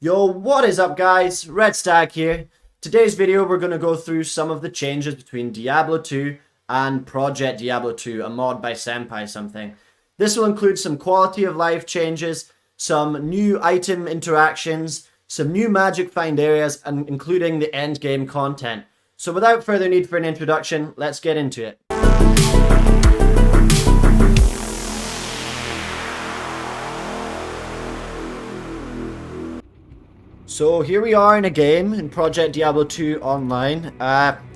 Yo, what is up guys? Red Stag here. Today's video we're going to go through some of the changes between Diablo 2 and Project Diablo 2, a mod by Senpai something. This will include some quality of life changes, some new item interactions, some new magic find areas, and including the end game content. So without further need for an introduction, let's get into it. So here we are in a game in Project Diablo 2 online.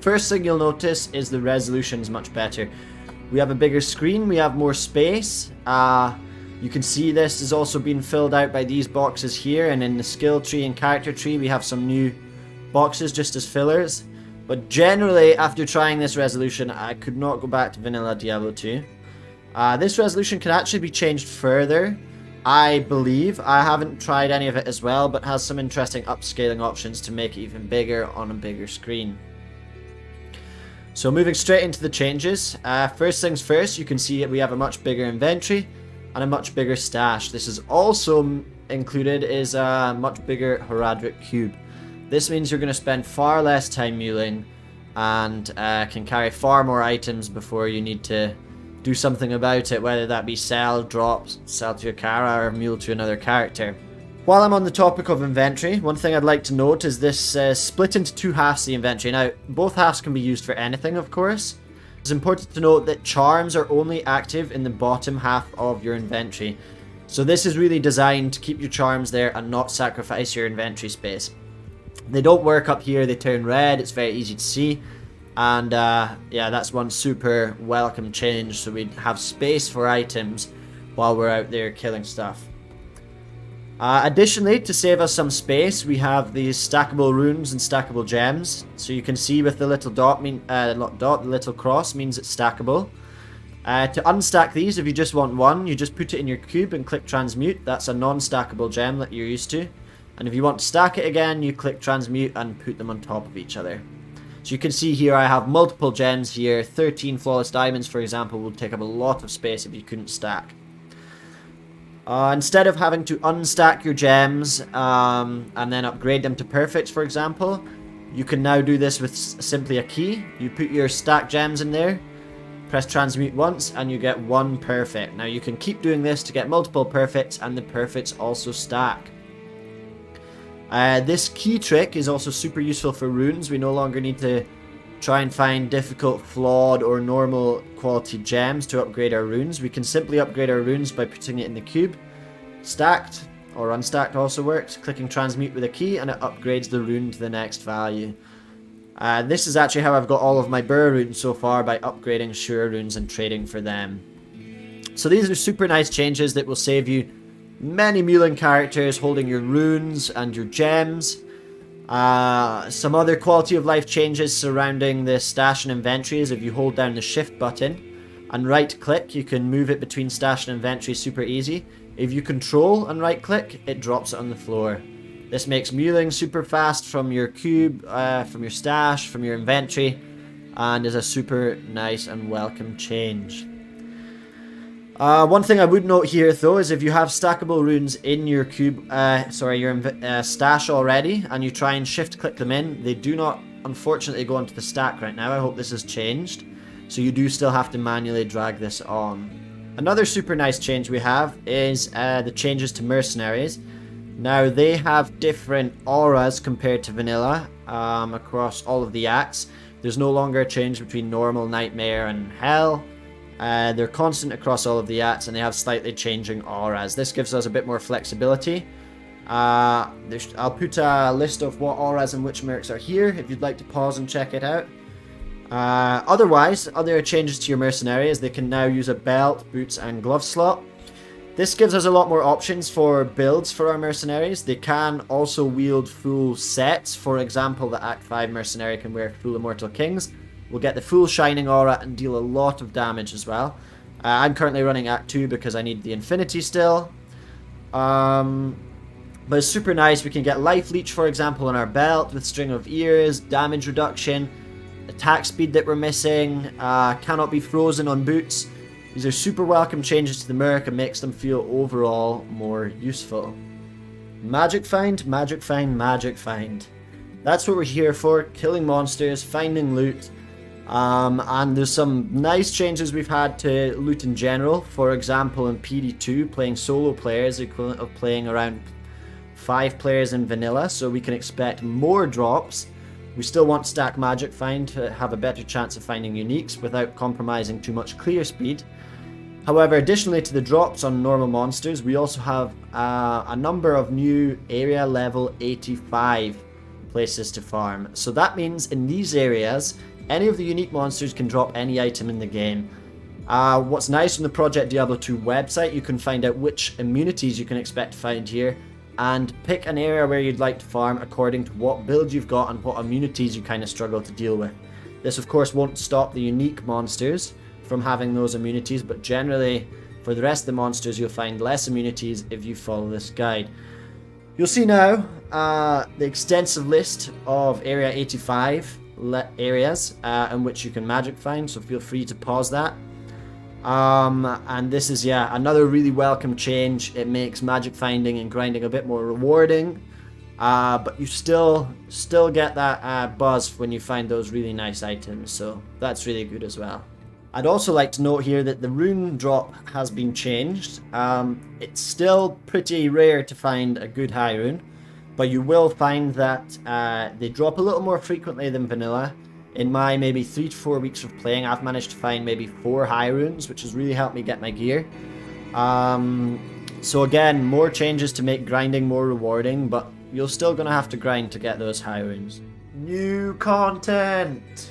First thing you'll notice is the resolution is much better. We have a bigger screen, we have more space. You can see this is also being filled out by these boxes here, and in the skill tree and character tree we have some new boxes just as fillers. But generally, after trying this resolution, I could not go back to vanilla Diablo 2. This resolution can actually be changed further, I believe. I haven't tried any of it as well, but has some interesting upscaling options to make it even bigger on a bigger screen. So moving straight into the changes, first things first, you can see that we have a much bigger inventory and a much bigger stash. This is also included is a much bigger Heraldric cube. This means you're going to spend far less time muling and can carry far more items before you need to do something about it, whether that be sell, drop, sell to your Kara, or mule to another character. While I'm on the topic of inventory, one thing I'd like to note is this split into two halves the inventory. Now, both halves can be used for anything, of course. It's important to note that charms are only active in the bottom half of your inventory. So this is really designed to keep your charms there and not sacrifice your inventory space. They don't work up here, they turn red, it's very easy to see. And yeah, that's one super welcome change, so we have space for items while we're out there killing stuff. Additionally, to save us some space, we have these stackable runes and stackable gems. So you can see with the little dot, the little cross means it's stackable. To unstack these, if you just want one, you just put it in your cube and click transmute. That's a non-stackable gem that you're used to. And if you want to stack it again, you click transmute and put them on top of each other. So you can see here I have multiple gems here. 13 flawless diamonds, for example, would take up a lot of space if you couldn't stack. Instead of having to unstack your gems and then upgrade them to perfects, for example, you can now do this with simply a key. You put your stacked gems in there, press transmute once, and you get one perfect. Now you can keep doing this to get multiple perfects, and the perfects also stack. This key trick is also super useful for runes. We no longer need to try and find difficult, flawed, or normal quality gems to upgrade our runes. We can simply upgrade our runes by putting it in the cube. Stacked or unstacked also works. Clicking transmute with a key and it upgrades the rune to the next value. This is actually how I've got all of my burr runes so far, by upgrading sure runes and trading for them. So these are super nice changes that will save you many muling characters holding your runes and your gems. Some other quality of life changes surrounding the stash and inventory is if you hold down the shift button and right click, you can move it between stash and inventory super easy. If you control and right click, it drops it on the floor. This makes muling super fast from your cube, from your stash, from your inventory, and is a super nice and welcome change. One thing I would note here though is if you have stackable runes in your cube, your stash already, and you try and shift click them in, they do not unfortunately go onto the stack right now. I hope this has changed. So you do still have to manually drag this on. Another super nice change we have is the changes to mercenaries. Now they have different auras compared to vanilla across all of the acts. There's no longer a change between normal, nightmare, and hell. They're constant across all of the acts, and they have slightly changing auras. This gives us a bit more flexibility. I'll put a list of what auras and which mercs are here if you'd like to pause and check it out. Otherwise, other changes to your mercenary is they can now use a belt, boots, and glove slot. This gives us a lot more options for builds for our mercenaries. They can also wield full sets. For example, the Act 5 mercenary can wear full Immortal Kings. We'll get the full Shining Aura and deal a lot of damage as well. I'm currently running Act 2 because I need the Infinity still. But it's super nice. We can get Life Leech, for example, on our belt with String of Ears, damage reduction, attack speed that we're missing, cannot be frozen on boots. These are super welcome changes to the merc and makes them feel overall more useful. Magic find, magic find, magic find. That's what we're here for, killing monsters, finding loot. And there's some nice changes we've had to loot in general. For example, in PD2, playing solo players equivalent of playing around 5 players in vanilla, so we can expect more drops. We still want stack magic find to have a better chance of finding uniques without compromising too much clear speed. However, additionally to the drops on normal monsters, we also have a number of new area level 85 places to farm. So that means in these areas, any of the unique monsters can drop any item in the game. What's nice on the Project Diablo 2 website, you can find out which immunities you can expect to find here, and pick an area where you'd like to farm according to what build you've got and what immunities you kind of struggle to deal with. This of course won't stop the unique monsters from having those immunities, but generally for the rest of the monsters you'll find less immunities if you follow this guide. You'll see now the extensive list of Area 85 areas in which you can magic find, so feel free to pause that. And this is, yeah, another really welcome change. It makes magic finding and grinding a bit more rewarding, but you still get that buzz when you find those really nice items, so that's really good as well. I'd also like to note here that the rune drop has been changed. It's still pretty rare to find a good high rune, but you will find that they drop a little more frequently than vanilla. In my maybe 3 to 4 weeks of playing, I've managed to find maybe 4 high runes, which has really helped me get my gear. So again, more changes to make grinding more rewarding, but you're still going to have to grind to get those high runes. New content!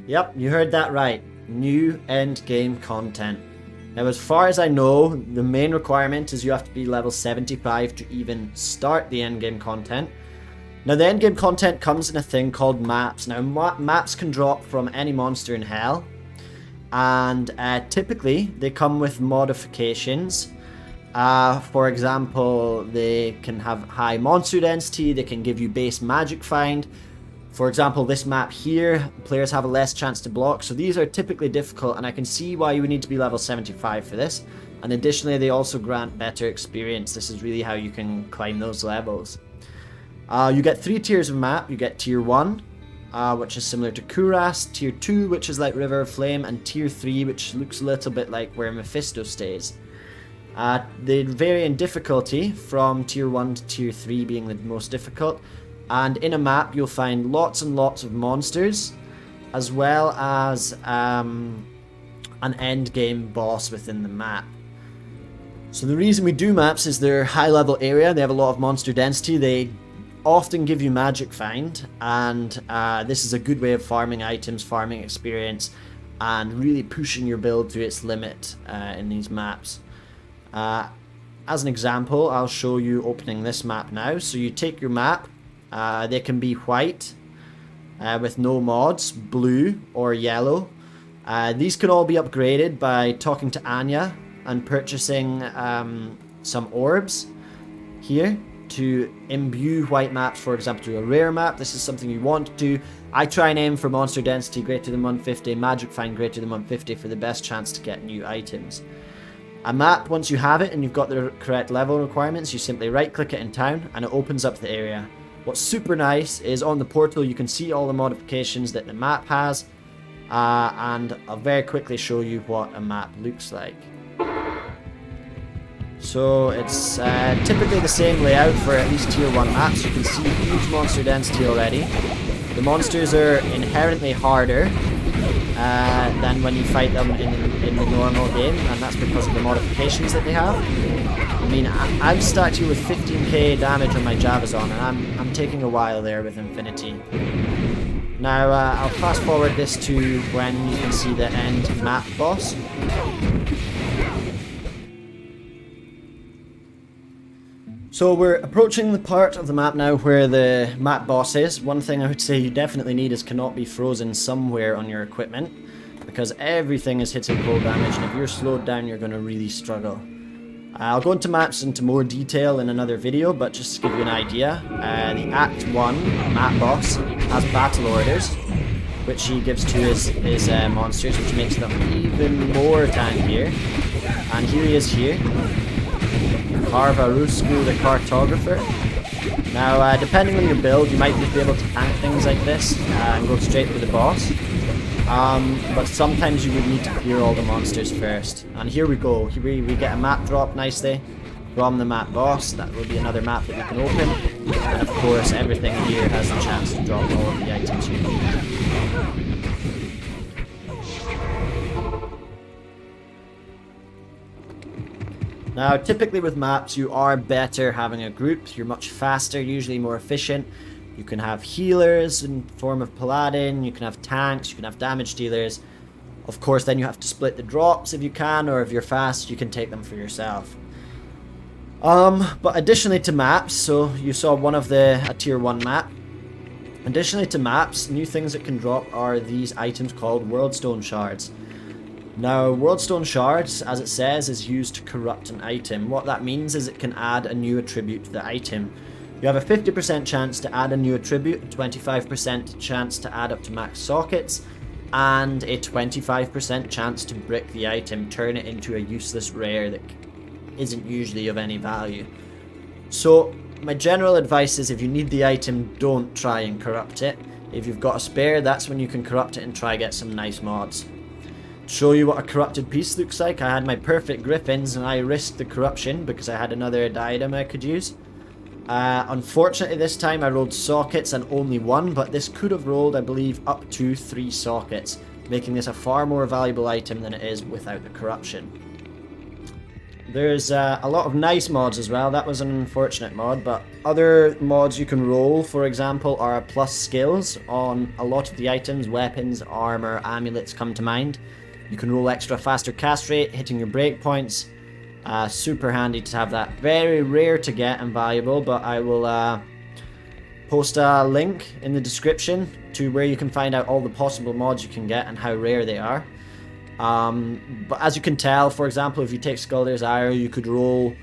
Yep, you heard that right. New end game content. Now, as far as I know, the main requirement is you have to be level 75 to even start the end game content. Now, the end game content comes in a thing called maps. Now, maps can drop from any monster in hell, and typically they come with modifications. For example, they can have high monster density, they can give you base magic find. For example, this map here, players have a less chance to block, so these are typically difficult, and I can see why you would need to be level 75 for this. And additionally, they also grant better experience. This is really how you can climb those levels. You get 3 tiers of map. You get Tier 1, which is similar to Kuras, Tier 2, which is like River of Flame, and Tier 3, which looks a little bit like where Mephisto stays. They vary in difficulty from Tier 1 to Tier 3 being the most difficult. And in a map, you'll find lots and lots of monsters, as well as an end game boss within the map. So the reason we do maps is they're high level area, they have a lot of monster density, they often give you magic find, and this is a good way of farming items, farming experience, and really pushing your build to its limit in these maps. As an example, I'll show you opening this map now. So you take your map. They can be white with no mods, blue or yellow. These can all be upgraded by talking to Anya and purchasing some orbs here to imbue white maps, for example, to a rare map. This is something you want to do. I try and aim for monster density greater than 150, magic find greater than 150 for the best chance to get new items. A map, once you have it and you've got the correct level requirements, you simply right click it in town and it opens up the area. What's super nice is on the portal you can see all the modifications that the map has, and I'll very quickly show you what a map looks like. So it's typically the same layout for at least tier 1 maps. You can see huge monster density already. The monsters are inherently harder than when you fight them in the normal game, and that's because of the modifications that they have. I mean, I've stacked here with 15k damage on my Javazon, and I'm taking a while there with Infinity. Now, I'll fast forward this to when you can see the end map boss. So we're approaching the part of the map now where the map boss is. One thing I would say you definitely need is cannot be frozen somewhere on your equipment, because everything is hitting full damage, and if you're slowed down you're going to really struggle. I'll go into maps into more detail in another video, but just to give you an idea, the Act 1 map boss has battle orders, which he gives to his monsters, which makes them even more tankier. And here he is here. Carvaruscu the Cartographer. Now, depending on your build, you might just be able to tank things like this and go straight for the boss. But sometimes you would need to clear all the monsters first. And here we go. Here we get a map drop nicely from the map boss. That will be another map that we can open. And of course, everything here has a chance to drop all of the items you need. Now, typically with maps, you are better having a group. You're much faster, usually more efficient. You can have healers in form of paladin, you can have tanks, you can have damage dealers. Of course, then you have to split the drops if you can, or if you're fast, you can take them for yourself. But additionally to maps, so you saw one of a tier 1 map. Additionally to maps, new things that can drop are these items called Worldstone Shards. Now, Worldstone Shards, as it says, is used to corrupt an item. What that means is it can add a new attribute to the item. You have a 50% chance to add a new attribute, a 25% chance to add up to max sockets, and a 25% chance to brick the item, turn it into a useless rare that isn't usually of any value. So, my general advice is if you need the item, don't try and corrupt it. If you've got a spare, that's when you can corrupt it and try get some nice mods. Show you what a corrupted piece looks like. I had my perfect griffins and I risked the corruption because I had another diadem I could use. Unfortunately this time I rolled sockets and only one, but this could have rolled, I believe, up to 3 sockets, making this a far more valuable item than it is without the corruption. There's a lot of nice mods as well. That was an unfortunate mod, but other mods you can roll, for example, are plus skills on a lot of the items. Weapons, armor, amulets come to mind. You can roll extra faster cast rate, hitting your breakpoints. Super handy to have that. Very rare to get and valuable, but I will post a link in the description to where you can find out all the possible mods you can get and how rare they are. But as you can tell, for example, if you take Skulder's Ire, you could roll,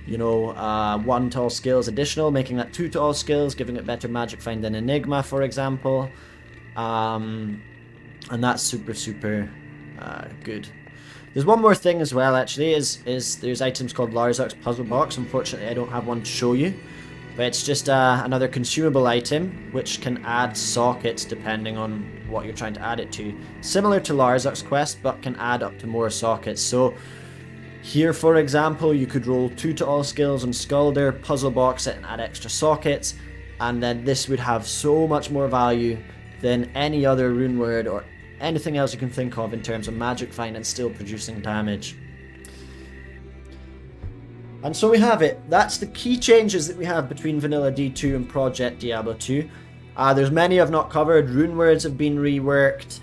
1 to all skills additional, making that 2 to all skills, giving it better magic find than Enigma, for example. And that's super good. There's one more thing as well, actually, is there's items called Larzark's Puzzle Box. Unfortunately, I don't have one to show you, but it's just another consumable item which can add sockets depending on what you're trying to add it to. Similar to Larzark's quest, but can add up to more sockets. So here, for example, you could roll 2 to all skills on Skulder, puzzle box it and add extra sockets, and then this would have so much more value than any other rune word or anything else you can think of in terms of magic find and still producing damage. And so we have it. That's the key changes that we have between Vanilla D2 and Project Diablo 2. There's many I've not covered. Rune words have been reworked.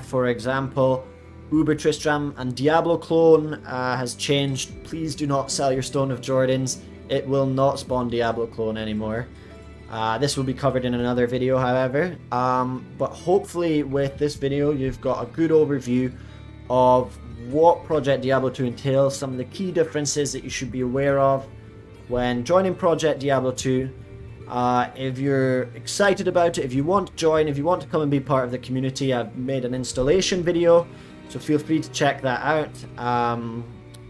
For example, Uber Tristram and Diablo Clone has changed. Please do not sell your Stone of Jordans. It will not spawn Diablo Clone anymore. This will be covered in another video, however. But hopefully with this video you've got a good overview of what Project Diablo 2 entails, some of the key differences that you should be aware of when joining Project Diablo 2. If you're excited about it, if you want to join, if you want to come and be part of the community, I've made an installation video, so feel free to check that out.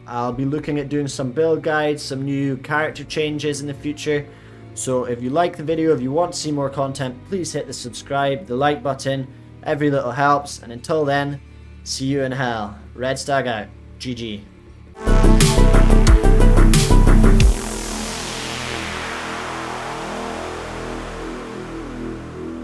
I'll be looking at doing some build guides, some new character changes in the future. So if you like the video, if you want to see more content, please hit the subscribe, the like button. Every little helps. And until then, see you in hell. Red Stag out. GG.